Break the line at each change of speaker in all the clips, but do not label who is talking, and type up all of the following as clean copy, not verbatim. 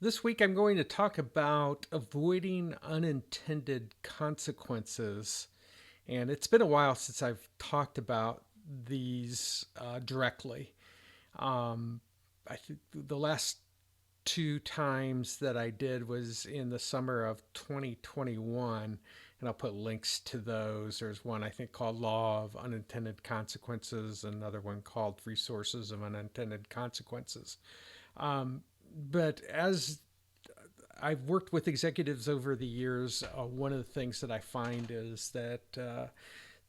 This week I'm going to talk about avoiding unintended consequences. And it's been a while since I've talked about these directly. Um, I think the last two times that I did was in the summer of 2021, and I'll put links to those. There's one I think called Law of Unintended Consequences, another one called Resources of Unintended Consequences. Um, but as I've worked with executives over the years, one of the things that I find is that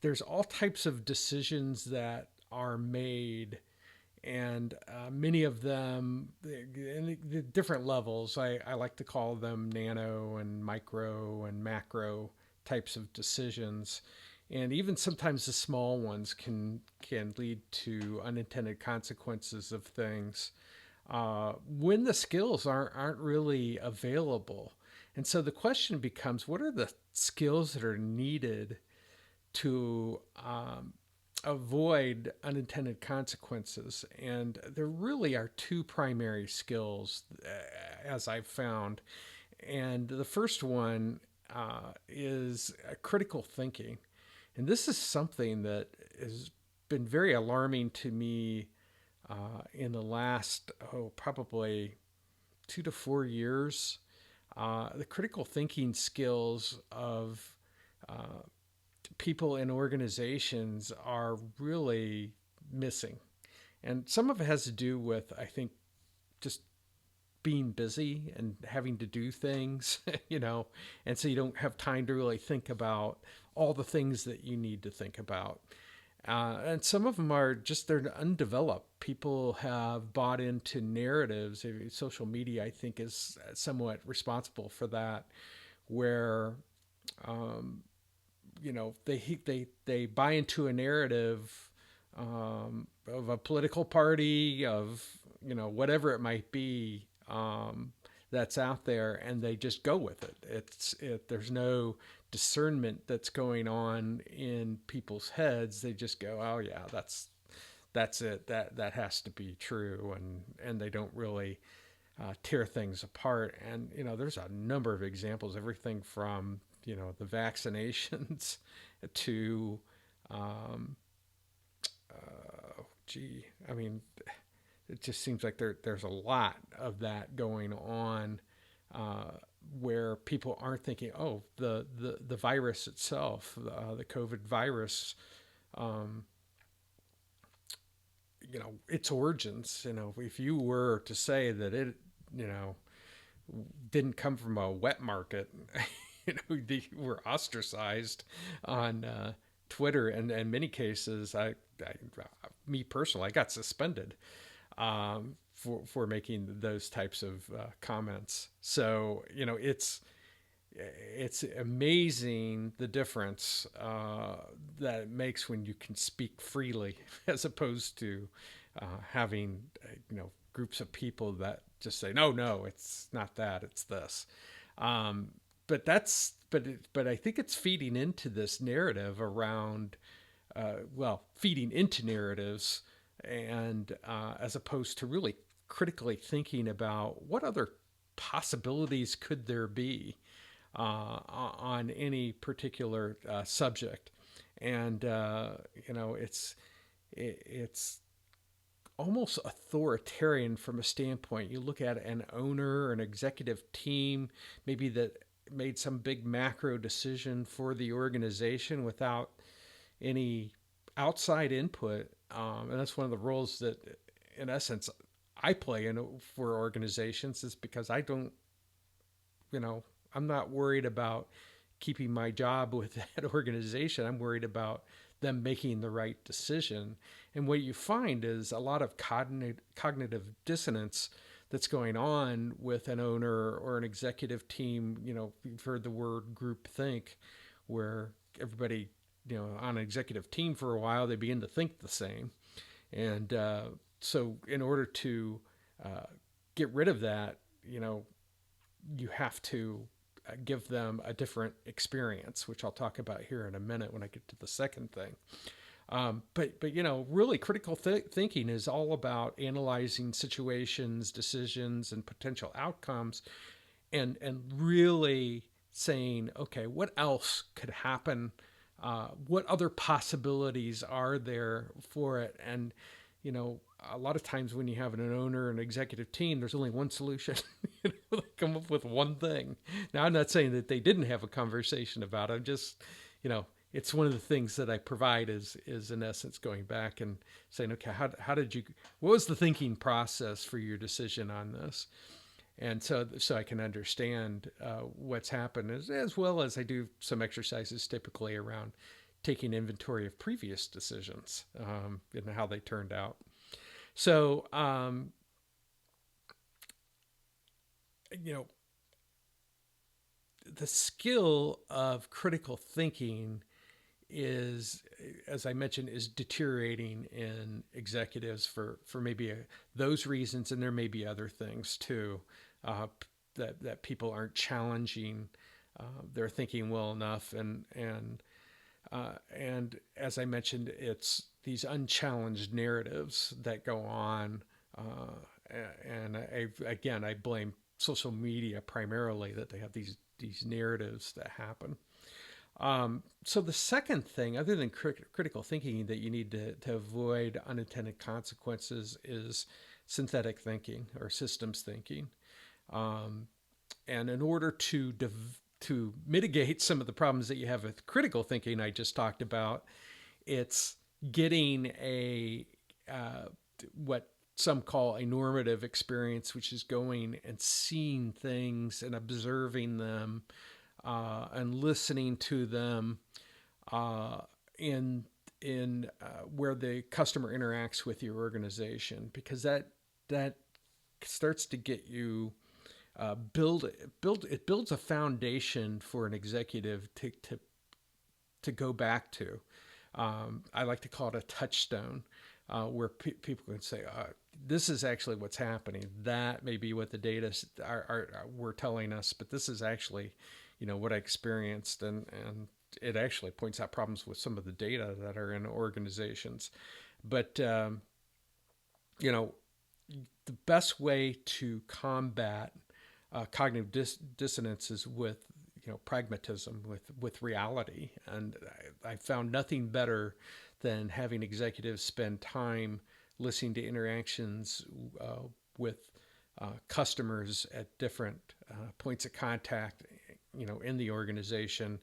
there's all types of decisions that are made, and many of them in the different levels. I like to call them nano and micro and macro types of decisions. And even sometimes the small ones can lead to unintended consequences of things when the skills aren't really available. And so the question becomes, what are the skills that are needed to avoid unintended consequences? And there really are two primary skills, as I've found. And the first one is critical thinking. And this is something that has been very alarming to me in the last, probably 2 to 4 years. The critical thinking skills of uh, people in organizations are really missing. And some of it has to do with, I think, just being busy and having to do things, and so you don't have time to really think about all the things that you need to think about. And some of them are just, they're undeveloped. People have bought into narratives. Social media, I think, is somewhat responsible for that, where um, they buy into a narrative of a political party, of whatever it might be, that's out there, and they just go with it. There's no discernment that's going on in people's heads. They just go, oh yeah, that's it. That has to be true, and they don't really tear things apart. And there's a number of examples, everything from the vaccinations to um, gee, I mean, it just seems like there's a lot of that going on, uh, where people aren't thinking, oh, the virus itself, the COVID virus, um, its origins. If you were to say that it, you know, didn't come from a wet market, they were ostracized on Twitter, and in many cases, me personally, I got suspended for making those types of comments. So it's amazing the difference that it makes when you can speak freely, as opposed to having groups of people that just say, no, it's not that, it's this. Um, but I think it's feeding into this narrative around, feeding into narratives, and as opposed to really critically thinking about what other possibilities could there be on any particular subject. And it's almost authoritarian from a standpoint. You look at an owner, an executive team, maybe that made some big macro decision for the organization without any outside input. And that's one of the roles that, in essence, I play in for organizations, is because I don't, you know, I'm not worried about keeping my job with that organization. I'm worried about them making the right decision. And what you find is a lot of cognitive dissonance that's going on with an owner or an executive team. You've heard the word group think, where everybody, on an executive team for a while, they begin to think the same. And so, in order to uh, get rid of that, you have to give them a different experience, which I'll talk about here in a minute when I get to the second thing. But really critical thinking is all about analyzing situations, decisions, and potential outcomes, and really saying, okay, what else could happen? What other possibilities are there for it? And a lot of times when you have an owner and executive team, there's only one solution. They come up with one thing. Now, I'm not saying that they didn't have a conversation about it. I'm just, it's one of the things that I provide is in essence going back and saying, okay, how did you, what was the thinking process for your decision on this? And so I can understand what's happened, as well as I do some exercises typically around taking inventory of previous decisions and how they turned out. So, you know, the skill of critical thinking is, as I mentioned, is deteriorating in executives for maybe those reasons, and there may be other things too, that people aren't challenging their thinking well enough, and as I mentioned, it's these unchallenged narratives that go on, and I blame social media primarily that they have these narratives that happen. So the second thing, other than critical thinking, that you need to avoid unintended consequences is synthetic thinking or systems thinking. And in order to mitigate some of the problems that you have with critical thinking I just talked about, it's getting a what some call a normative experience, which is going and seeing things and observing them and listening to them in where the customer interacts with your organization, because that starts to get you it builds a foundation for an executive to go back to. I like to call it a touchstone, where people can say, "This is actually what's happening. That may be what the data were telling us, but this is actually, what I experienced," and it actually points out problems with some of the data that are in organizations. But the best way to combat cognitive dissonance is with pragmatism, with reality. And I found nothing better than having executives spend time listening to interactions with customers at different points of contact, in the organization,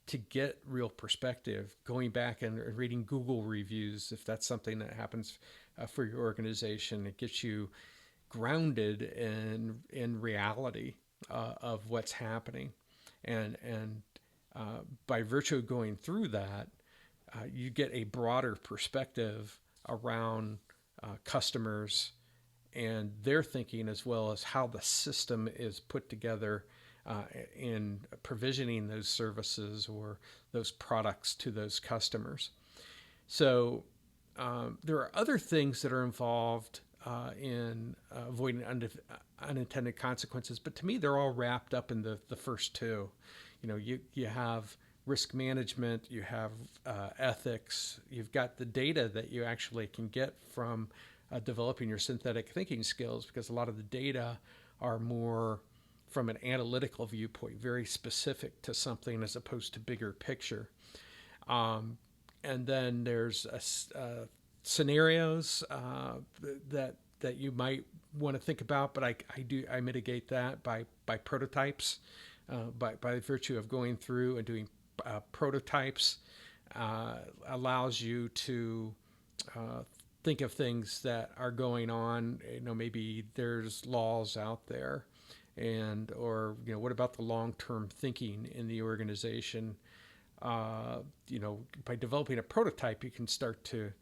to get real perspective, going back and reading Google reviews, if that's something that happens for your organization. It gets you grounded in reality of what's happening, and by virtue of going through that, you get a broader perspective around customers and their thinking, as well as how the system is put together in provisioning those services or those products to those customers. So there are other things that are involved in avoiding unintended consequences, but to me, they're all wrapped up in the first two. You have risk management, you have ethics, you've got the data that you actually can get from developing your synthetic thinking skills, because a lot of the data are more from an analytical viewpoint, very specific to something as opposed to bigger picture. And then there's scenarios that you might want to think about, but I mitigate that by prototypes, by virtue of going through and doing prototypes. Allows you to think of things that are going on. Maybe there's laws out there, or what about the long-term thinking in the organization? By developing a prototype, you can start to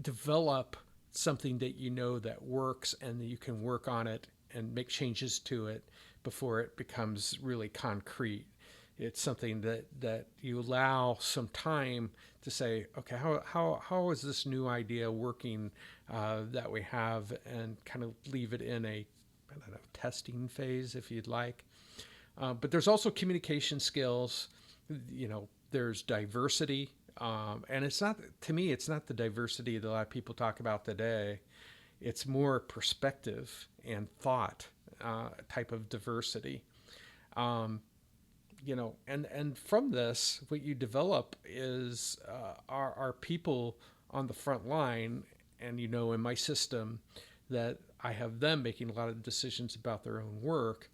develop something that works, and that you can work on it and make changes to it before it becomes really concrete. It's something that you allow some time to say, okay, how is this new idea working that we have, and kind of leave it in a, I don't know, testing phase, if you'd like. But there's also communication skills There's diversity, and it's not, to me, it's not the diversity that a lot of people talk about today. It's more perspective and thought type of diversity. Um, and from this, what you develop is are people on the front line, and in my system, that I have them making a lot of decisions about their own work.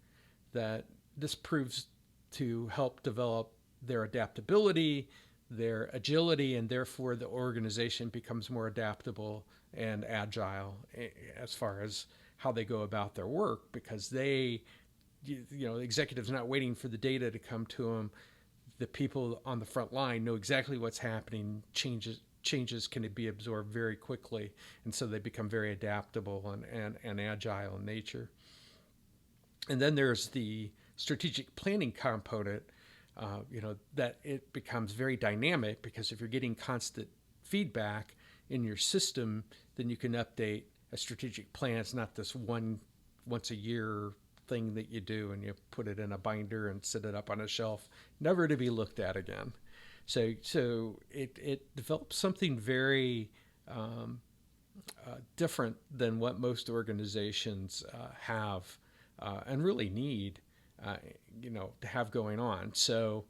That this proves to help develop their adaptability, their agility, and therefore the organization becomes more adaptable and agile as far as how they go about their work, because the executive's not waiting for the data to come to them. The people on the front line know exactly what's happening. Changes can be absorbed very quickly, and so they become very adaptable and agile in nature. And then there's the strategic planning component, that it becomes very dynamic, because if you're getting constant feedback in your system, then you can update a strategic plan. It's not this once a year thing that you do and you put it in a binder and sit it up on a shelf, never to be looked at again. So it develops something very different than what most organizations have and really need, to have going on. So,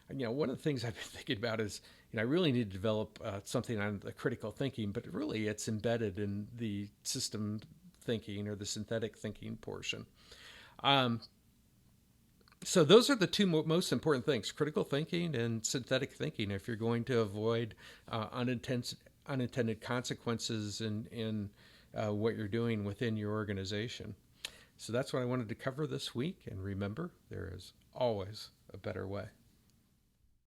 one of the things I've been thinking about is, I really need to develop something on the critical thinking, but really it's embedded in the system thinking or the synthetic thinking portion. So those are the two most important things: critical thinking and synthetic thinking, if you're going to avoid unintended consequences in what you're doing within your organization. So that's what I wanted to cover this week. And remember, there is always a better way.